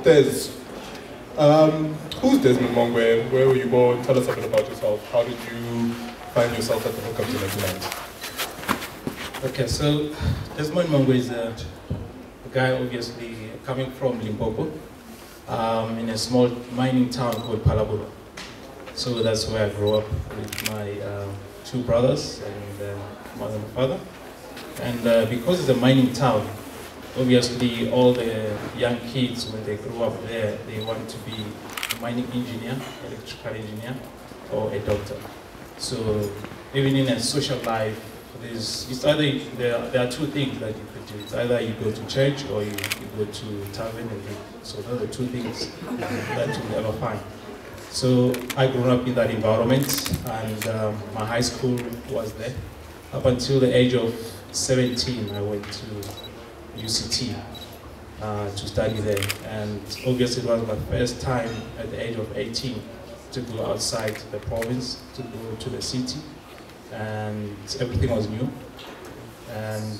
Des, who's Desmond Mongwe? Where were you born? Tell us a bit about yourself. How did you find yourself at the hookup dinner tonight? Okay, so Desmond Mongwe is a guy obviously coming from Limpopo, in a small mining town called Palaburo. So that's where I grew up with my two brothers and mother and father. And because it's a mining town, obviously all the young kids, when they grow up there, they want to be a mining engineer, electrical engineer, or a doctor. So even in a social life, there are two things that you could do. It's either you go to church or you go to tavern and drink. So those are the two things that you will ever find. So I grew up in that environment, and my high school was there. Up until the age of 17, I went to UCT to study there. And obviously it was my first time at the age of 18 to go outside the province, to go to the city. And everything was new. And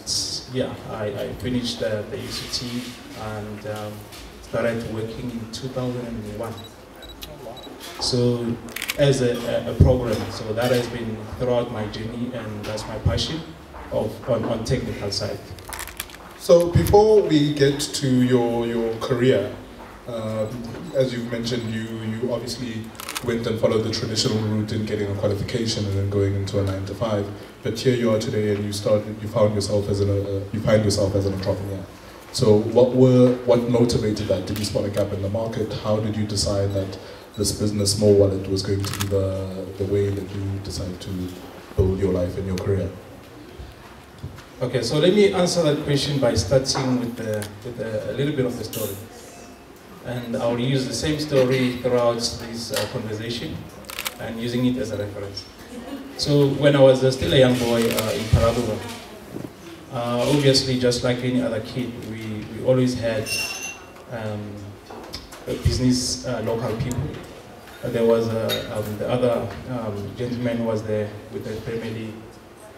yeah, I finished the UCT and started working in 2001. So as a program, so that has been throughout my journey, and that's my passion on technical side. So before we get to your career, as you've mentioned, you obviously went and followed the traditional route in getting a qualification and then going into a 9-to-5. But here you are today, and you find yourself as an entrepreneur. So what motivated that? Did you spot a gap in the market? How did you decide that this business, Small Wallet, was going to be the way that you decided to build your life and your career? Okay, so let me answer that question by starting with a little bit of the story. And I'll use the same story throughout this conversation and using it as a reference. So when I was still a young boy in Palaburo, obviously just like any other kid, we always had business local people. There was the other gentleman was there with the family,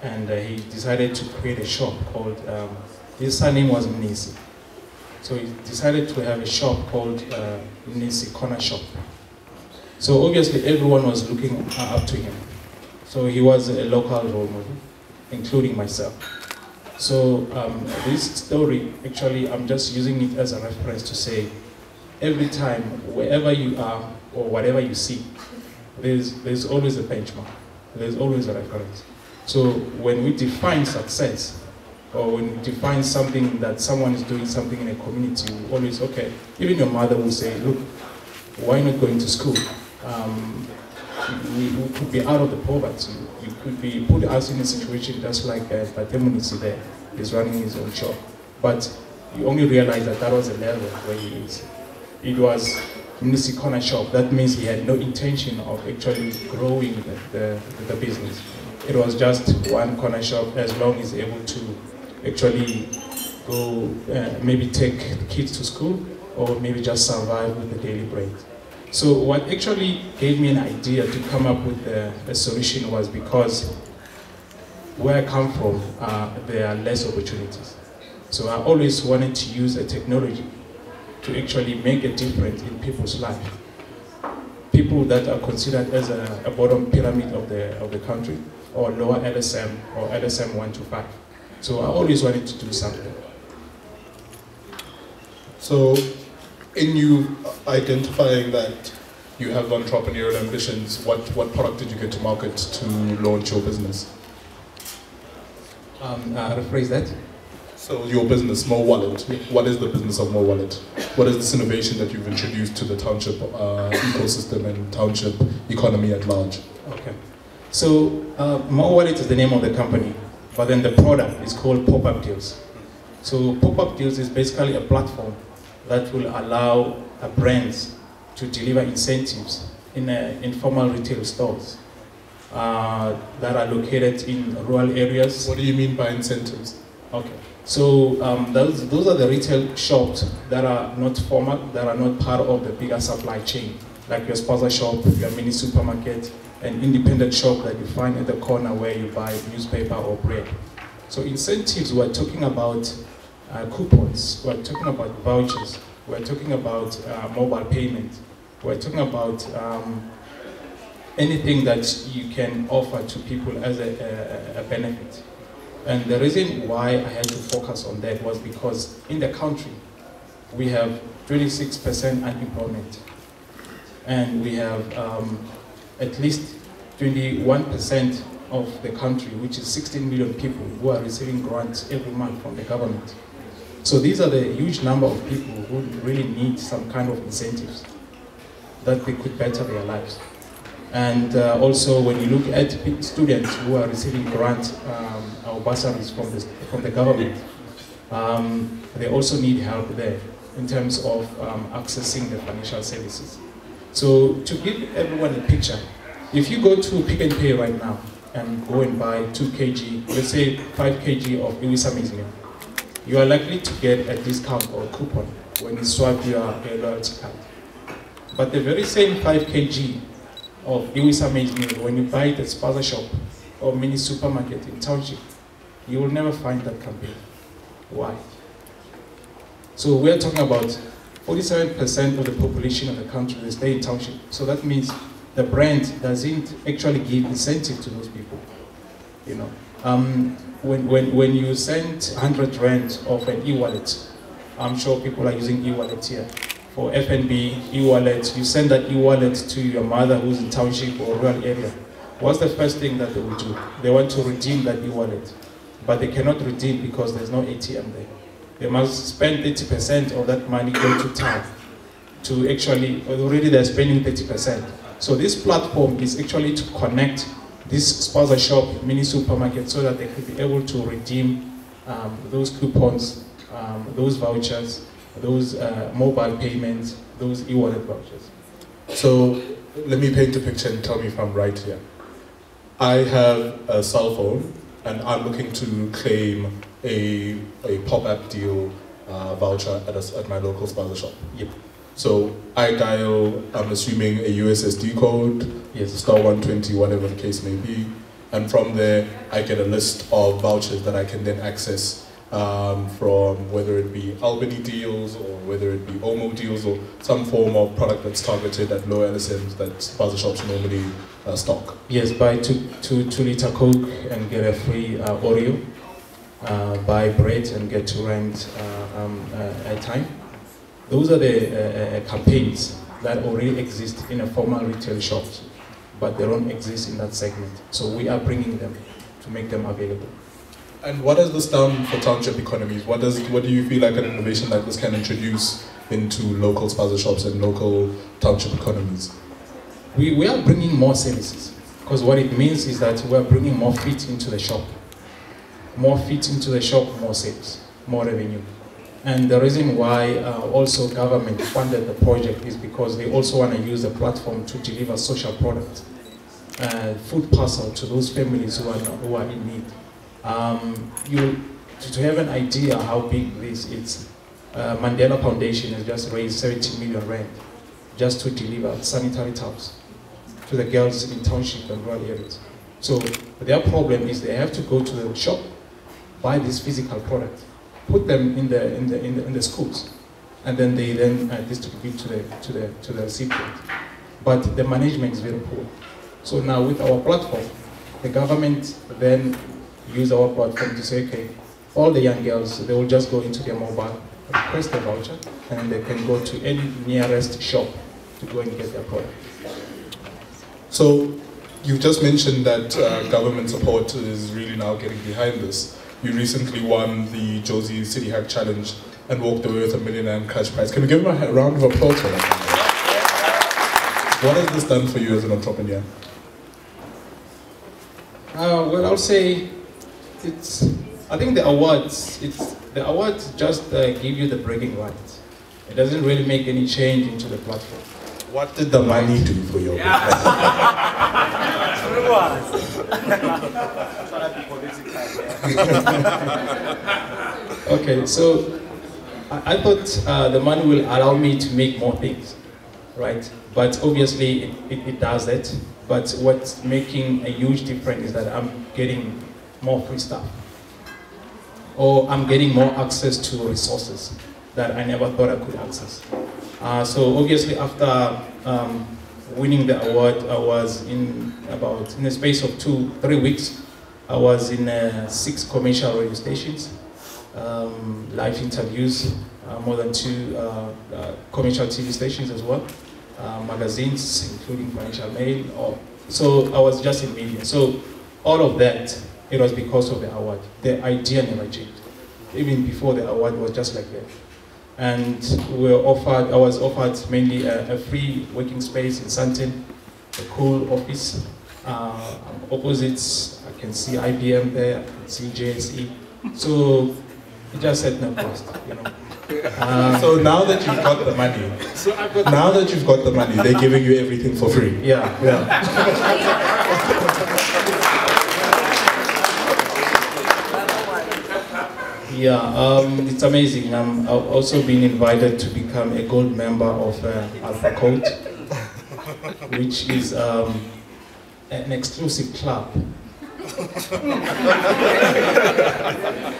and he decided to create a shop called, his surname was Mnisi. So he decided to have a shop called Mnisi Corner Shop. So obviously everyone was looking up to him. So he was a local role model, including myself. So this story, actually, I'm just using it as a reference to say, every time, wherever you are or whatever you see, there's always a benchmark. There's always a reference. So when we define success, or when we define something that someone is doing something in a community, we always, okay, even your mother will say, look, why not going to school? We could be out of the poverty. You could be put us in a situation just like Batemunisi there. He's running his own shop. But you only realize that that was a level where he is. It was Mnisi Corner Shop. That means he had no intention of actually growing the business. It was just one corner shop, as long as he's able to actually go, maybe take the kids to school, or maybe just survive with the daily bread. So what actually gave me an idea to come up with a solution was because where I come from, there are less opportunities. So I always wanted to use a technology to actually make a difference in people's life. People that are considered as a bottom pyramid of the country, or lower LSM, or LSM 1 to 5. So I always wanted to do something. So in you identifying that you have entrepreneurial ambitions, what product did you get to market to launch your business? Rephrase that. So your business, Small Wallet, what is the business of Small Wallet? What is this innovation that you've introduced to the township ecosystem and township economy at large? Okay. So Small Wallet is the name of the company, but then the product is called Pop-Up Deals. So Pop-Up Deals is basically a platform that will allow brands to deliver incentives in informal retail stores that are located in rural areas. What do you mean by incentives? Okay. So those are the retail shops that are not formal, that are not part of the bigger supply chain, like your spaza shop, your mini supermarket, an independent shop that you find at the corner where you buy newspaper or bread. So incentives, we're talking about coupons, we're talking about vouchers, We're talking about mobile payment. We're talking about anything that you can offer to people as a benefit. And the reason why I had to focus on that was because in the country, we have 26% unemployment. And we have at least 21% of the country, which is 16 million people, who are receiving grants every month from the government. So these are the huge number of people who really need some kind of incentives that they could better their lives. And also, when you look at students who are receiving grants or bursaries from the government, they also need help there in terms of accessing the financial services. So to give everyone a picture, if you go to Pick n Pay right now and go and buy 2 kg, let's say 5 kg of Iwisa maize meal, you are likely to get a discount or a coupon when you swipe your loyalty card. But the very same 5 kg of Iwisa maize meal, when you buy it at Spaza Shop or mini supermarket in Township, you will never find that campaign. Why? So we're talking about 47% of the population of the country, they stay in Township. So that means the brand doesn't actually give incentive to those people. You know, when you send 100 rand of an e-wallet, I'm sure people are using e-wallet here. For FNB, e-wallet, you send that e-wallet to your mother who's in Township or rural area. What's the first thing that they will do? They want to redeem that e-wallet, but they cannot redeem because there's no ATM there. They must spend 30% of that money go to town to actually, already they're spending 30%. So this platform is actually to connect this Spaza Shop, mini supermarket, so that they could be able to redeem those coupons, those vouchers, those mobile payments, those e-wallet vouchers. So let me paint a picture and tell me if I'm right here. I have a cell phone and I'm looking to claim a pop-up deal voucher at my local Spaza Shop. Yep. So I dial, I'm assuming, a USSD code, yes, star 120, whatever the case may be, and from there I get a list of vouchers that I can then access from whether it be Albany deals or whether it be Omo deals or some form of product that's targeted at low LSMs that Spaza Shops normally stock. Yes, buy 2-liter Coke and get a free Oreo. Buy bread and get 2 rand at time. Those are the campaigns that already exist in a formal retail shops, but they don't exist in that segment. So we are bringing them to make them available. And what has this done for township economies? What do you feel like an innovation like this can introduce into local Spaza Shops and local township economies? We are bringing more services, because what it means is that we are bringing more feet into the shop. More feet into the shop, more sales, more revenue. And the reason why also government funded the project is because they also want to use the platform to deliver social products, food parcel to those families who are in need. To have an idea how big this is, Mandela Foundation has just raised 70 million rand just to deliver sanitary towels to the girls in township and rural areas. So their problem is they have to go to the shop, buy this physical product, put them in the schools, and then they distribute to the recipient. But the management is very poor. So now with our platform, the government then use our platform to say, okay, all the young girls, they will just go into their mobile, request a voucher, and they can go to any nearest shop to go and get their product. So you just mentioned that government support is really now getting behind this. You recently won the Jozi City Hack Challenge and walked away with a £1 million cash prize. Can we give him a round of applause for that? What has this done for you as an entrepreneur? Well, I'll say I think the awards just give you the bragging rights. It doesn't really make any change into the platform. What did the money do for your business? Okay, so I thought the money will allow me to make more things, right? But obviously it does that. But what's making a huge difference is that I'm getting more free stuff, or I'm getting more access to resources that I never thought I could access. So obviously after winning the award, I was in the space of 2-3 weeks, I was in 6 commercial radio stations, live interviews, more than 2 commercial TV stations as well, magazines, including Financial Mail. So I was just in media. So all of that, it was because of the award. The idea never changed. Even before the award was just like that. And I was offered mainly a free working space in Sandton, a cool office. Opposites, I can see IBM there, I can see JSE. So it just said no cost, you know. So now that you've got the money, they're giving you everything for free. Yeah. Yeah, it's amazing. I've also been invited to become a gold member of Alpha Code, which is an exclusive club.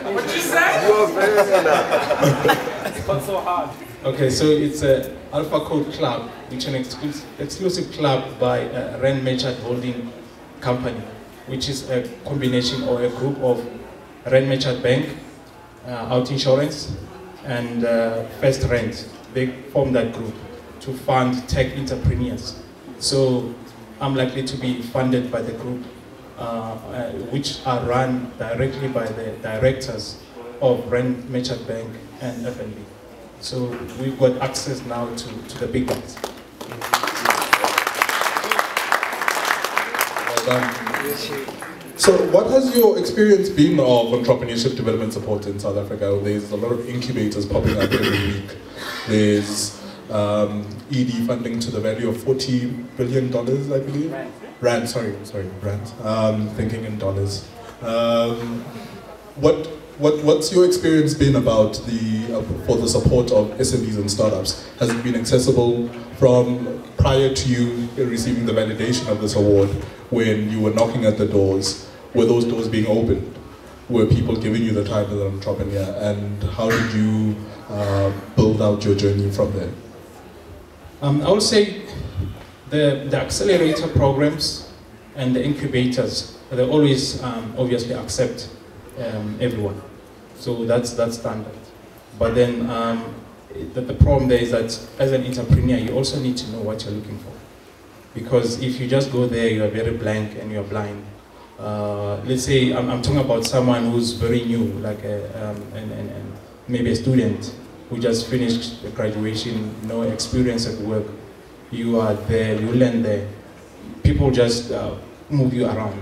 What you say? You are very It's not so hard. Okay, so it's an Alpha Code Club, which is an exclusive club by Rainmaker holding company, which is a combination or a group of Rainmaker Bank, Out Insurance, and First Rent. They form that group to fund tech entrepreneurs. So I'm likely to be funded by the group, which are run directly by the directors of Rainmaker Bank and FNB. So we've got access now to the big ones. Well done. So what has your experience been of entrepreneurship development support in South Africa? There's a lot of incubators popping up every week. There's ED funding to the value of $40 billion, I believe. Rand, sorry, Rand. Thinking in dollars. What's your experience been about for the support of SMEs and startups? Has it been accessible from prior to you receiving the validation of this award, when you were knocking at the doors? Were those doors being opened? Were people giving you the time as an entrepreneur? And how did you build out your journey from there? I would say the accelerator programs and the incubators, they always obviously accept everyone. So that's standard. But then the problem there is that as an entrepreneur, you also need to know what you're looking for. Because if you just go there, you are very blank and you're blind. Let's say I'm talking about someone who's very new, like maybe a student who just finished the graduation, no experience at work. You are there, you learn there. People just move you around.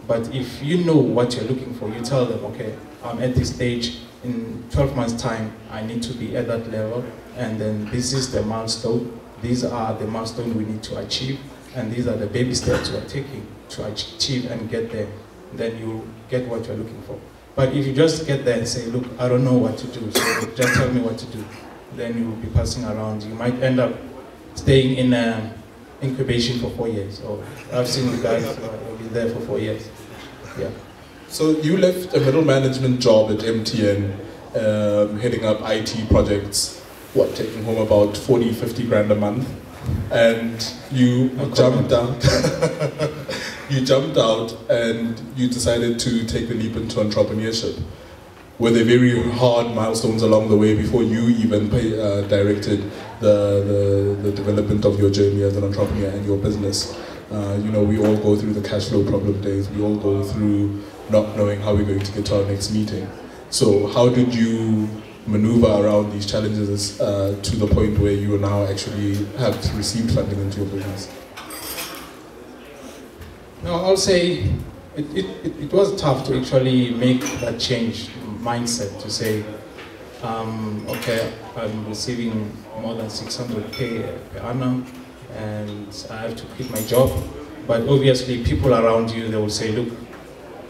But if you know what you're looking for, you tell them, okay, I'm at this stage, in 12 months' time, I need to be at that level, and then this is the milestone. These are the milestones we need to achieve, and these are the baby steps we're taking to achieve and get there. Then you get what you're looking for. But if you just get there and say, look, I don't know what to do, so just tell me what to do, then you will be passing around. You might end up staying in incubation for 4 years. Or I've seen the guys who will be there for 4 years. Yeah. So you left a middle management job at MTN, heading up IT projects, taking home about 40, 50 grand a month, and you jumped out. You jumped out and you decided to take the leap into entrepreneurship. Were there very hard milestones along the way before you even directed the development of your journey as an entrepreneur and your business? You know, we all go through the cash flow problem days. We all go through not knowing how we're going to get to our next meeting. So how did you maneuver around these challenges to the point where you now actually have received funding into your business? No, I'll say it was tough to actually make that change mindset to say, okay, I'm receiving more than 600K per annum and I have to quit my job. But obviously people around you, they will say, look,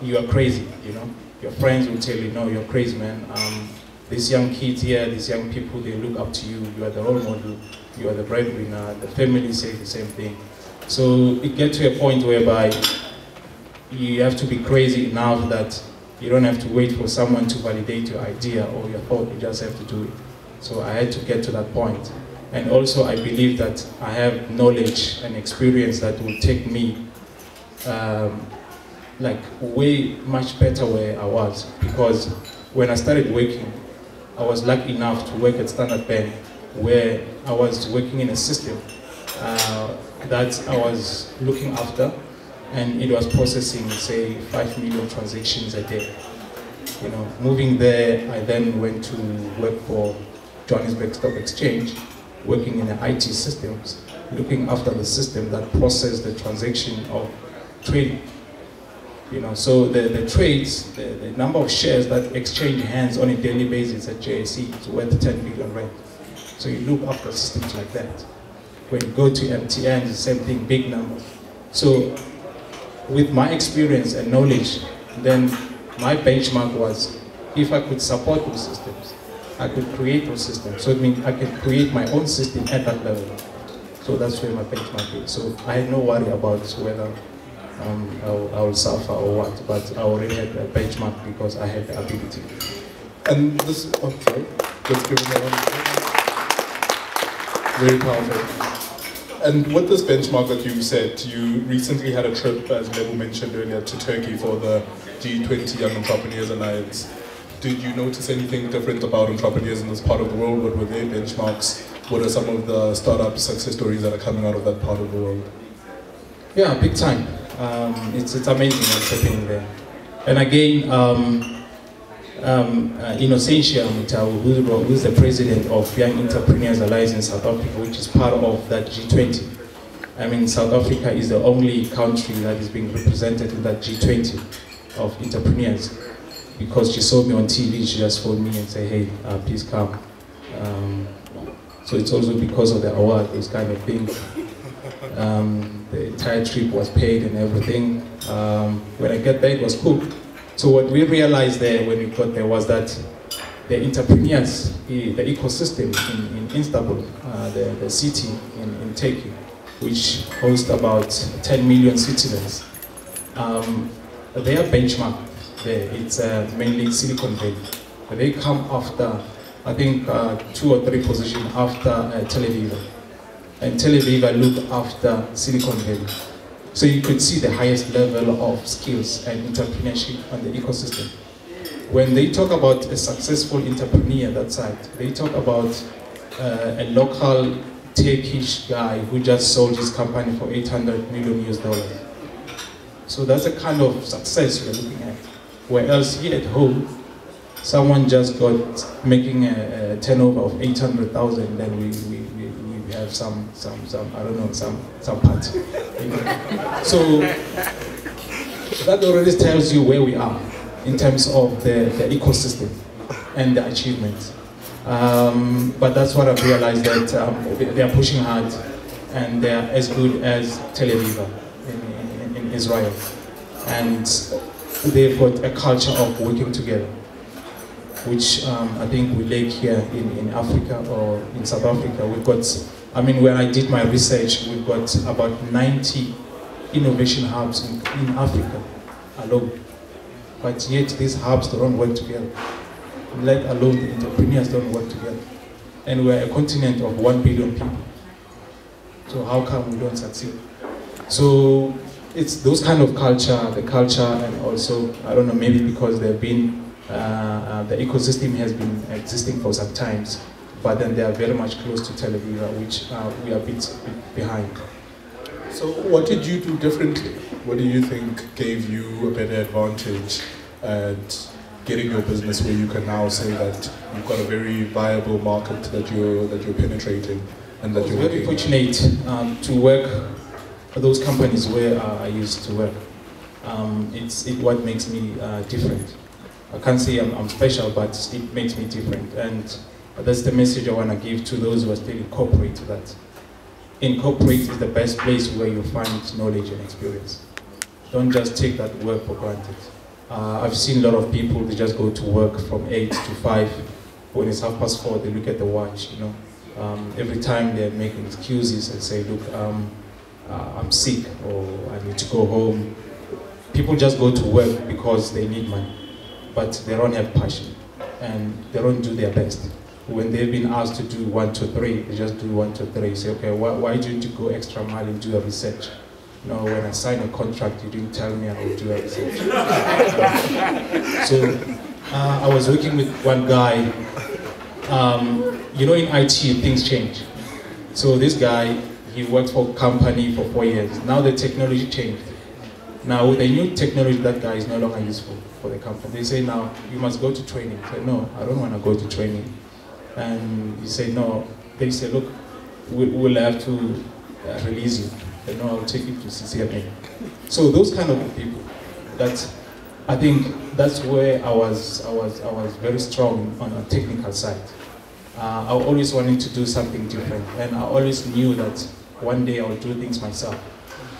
you are crazy, you know. Your friends will tell you, no, you're crazy, man. These young kids here, these young people, they look up to you. You are the role model, you are the breadwinner. The family say the same thing. So it gets to a point whereby you have to be crazy enough that you don't have to wait for someone to validate your idea or your thought, you just have to do it. So I had to get to that point. And also I believe that I have knowledge and experience that will take me like way much better where I was. Because when I started working, I was lucky enough to work at Standard Bank, where I was working in a system that I was looking after, and it was processing, say, 5 million transactions a day. You know, moving there, I then went to work for Johannesburg Stock Exchange, working in the IT systems, looking after the system that processed the transaction of trading. You know, so the trades, the number of shares that exchange hands on a daily basis at JSE is worth 10 billion rand. So you look after systems like that. When you go to MTN, it's the same thing, big numbers. So with my experience and knowledge, then my benchmark was, if I could support those systems, I could create those systems. So it means I can create my own system at that level. So that's where my benchmark is. So I had no worry about whether I will suffer or what, but I already had a benchmark because I had the ability. And this, oh, sorry, let's give it one. Very powerful. And with this benchmark that you said, you recently had a trip, as Lebo mentioned earlier, to Turkey for the G20 Young Entrepreneurs Alliance. Did you notice anything different about entrepreneurs in this part of the world? What were their benchmarks? What are some of the startup success stories that are coming out of that part of the world? Yeah, big time. It's amazing what's happening there. And again, Innocentia Mutau, who's the president of Young Entrepreneurs Alliance in South Africa, which is part of that G20. I mean, South Africa is the only country that is being represented in that G20 of entrepreneurs. Because she saw me on TV, she just phoned me and said, hey, please come. So it's also because of the award, those kind of things. The entire trip was paid and everything. When I get there, it was cool. So what we realized there when we got there was that the entrepreneurs, the ecosystem in Istanbul, the city in Turkey, which hosts about 10 million citizens, their benchmark there, it's mainly Silicon Valley. They come after, I think, 2 or 3 positions after Tel Aviv. And Tel Aviv look after Silicon Valley. So you could see the highest level of skills and entrepreneurship on the ecosystem. When they talk about a successful entrepreneur that side, they talk about a local Turkish guy who just sold his company for $800 million US. So that's the kind of success we're looking at. Where else here at home, someone just got making a turnover of 800,000, then we have some I don't know, some party. You know? So that already tells you where we are in terms of the ecosystem and the achievements. But that's what I've realized, that they are pushing hard and they are as good as Tel Aviv in Israel. And they've got a culture of working together, which I think we lack here in Africa or in South Africa. We've got, I mean, when I did my research, we've got about 90 innovation hubs in Africa alone. But yet these hubs don't work together, let alone the entrepreneurs don't work together. And we're a continent of 1 billion people. So how come we don't succeed? So it's those kind of culture, the culture, and also, I don't know, maybe because they've been, the ecosystem has been existing for some times, but then they are very much close to Tel Aviv, which we are a bit behind. So what did you do differently? What do you think gave you a better advantage at getting your business where you can now say that you've got a very viable market that you're penetrating and that you're very fortunate to work for those companies where I used to work. It's what makes me different. I can't say I'm special, but it makes me different. And that's the message I want to give to those who are still in corporate, that in corporate is the best place where you find knowledge and experience. Don't just take that work for granted. I've seen a lot of people, they just go to work from 8 to 5. When it's 4:30, they look at the watch, you know. Every time they're making excuses and say, look, I'm sick, or I need to go home. People just go to work because they need money, but they don't have passion and they don't do their best. when they've been asked to do 1, 2, 3, they just do 1, 2, 3. You say, okay, why didn't you go extra mile and do a research? No, when I signed a contract, you didn't tell me I would do a research. So I was working with one guy. You know, in IT, things change. So this guy, he worked for a company for 4 years. Now the technology changed. Now with the new technology, that guy is no longer useful for the company. They say now, you must go to training. I say, no, I don't want to go to training. And you say, no. They say, look, we'll have to release you. I say, no, I'll take you to CCMA. So those kind of people, that I think that's where I was very strong on a technical side. I always wanted to do something different, and I always knew that one day I would do things myself.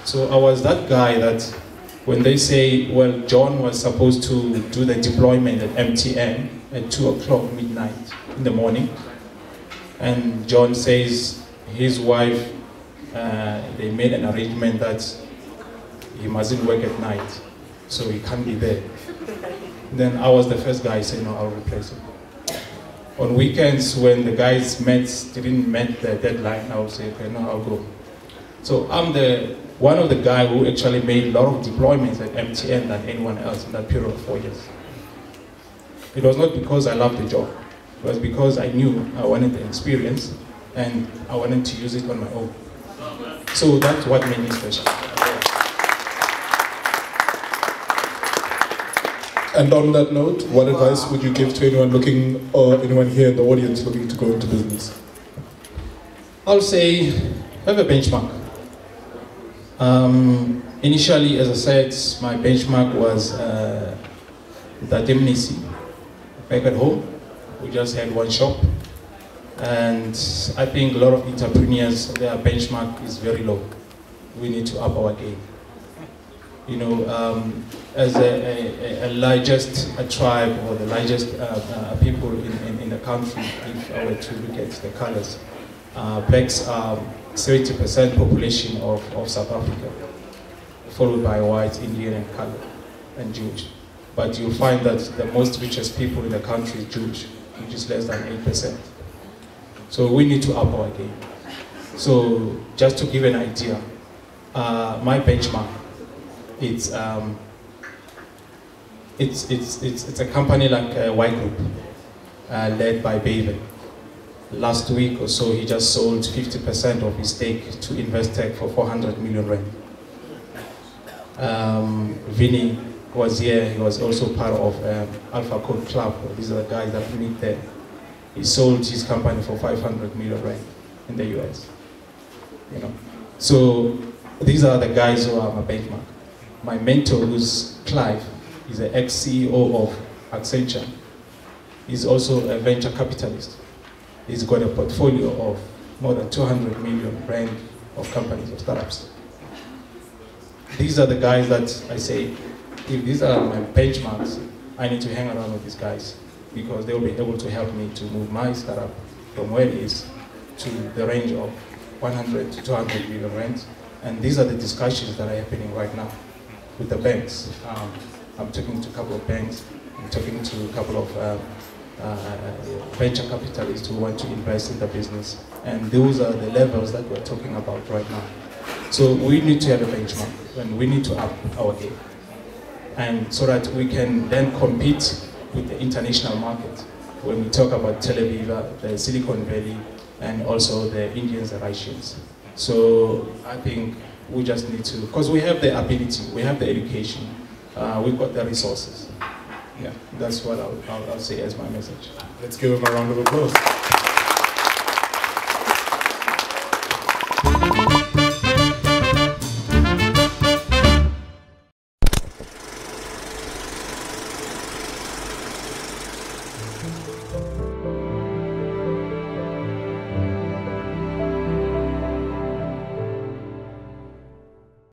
So I was that guy that when they say, well, John was supposed to do the deployment at MTN at 2 o'clock midnight in the morning, and John says his wife, they made an arrangement that he mustn't work at night, so he can't be there. Then I was the first guy saying, no, I'll replace him. On weekends, when the guys didn't meet the deadline, I would say, okay, no, I'll go. So I'm one of the guys who actually made a lot of deployments at MTN than anyone else in that period of 4 years. It was not because I loved the job. It was because I knew I wanted the experience and I wanted to use it on my own. So that's what made me special. And on that note, what advice would you give to anyone looking, or anyone here in the audience looking to go into business? I'll say, have a benchmark. Initially, as I said, my benchmark was the Demnisi. Back at home, we just had one shop. And I think a lot of entrepreneurs, their benchmark is very low. We need to up our game. You know, as a largest tribe or the largest people in the country, if I were to look at the colors, blacks are 70% population of South Africa, followed by white, Indian, and color, and Jewish. But you'll find that the most richest people in the country is Jewish, which is less than 8%. So we need to up our game. So just to give an idea, my benchmark, it's a company like Y Group, led by Baven. Last week or so, he just sold 50% of his stake to Investec for 400 million rand. Vinny was here. He was also part of Alpha Code Club. These are the guys that meet there. He sold his company for 500 million rand in the US. You know, so these are the guys who are my benchmark. My mentor, who's Clive, he's an ex-CEO of Accenture. He's also a venture capitalist. He's got a portfolio of more than 200 million rand of companies, of startups. These are the guys that I say, if these are my benchmarks, I need to hang around with these guys because they will be able to help me to move my startup from where it is to the range of 100 to 200 million rand. And these are the discussions that are happening right now with the banks. I'm talking to a couple of banks, I'm talking to a couple of venture capitalists who want to invest in the business. And those are the levels that we're talking about right now. So we need to have a benchmark and we need to up our game. And so that we can then compete with the international market. When we talk about Tel Aviv, the Silicon Valley, and also the Indians and Russians. So I think we just need to, because we have the ability, we have the education, we've got the resources. Yeah, that's what I'll say as my message. Let's give him a round of applause.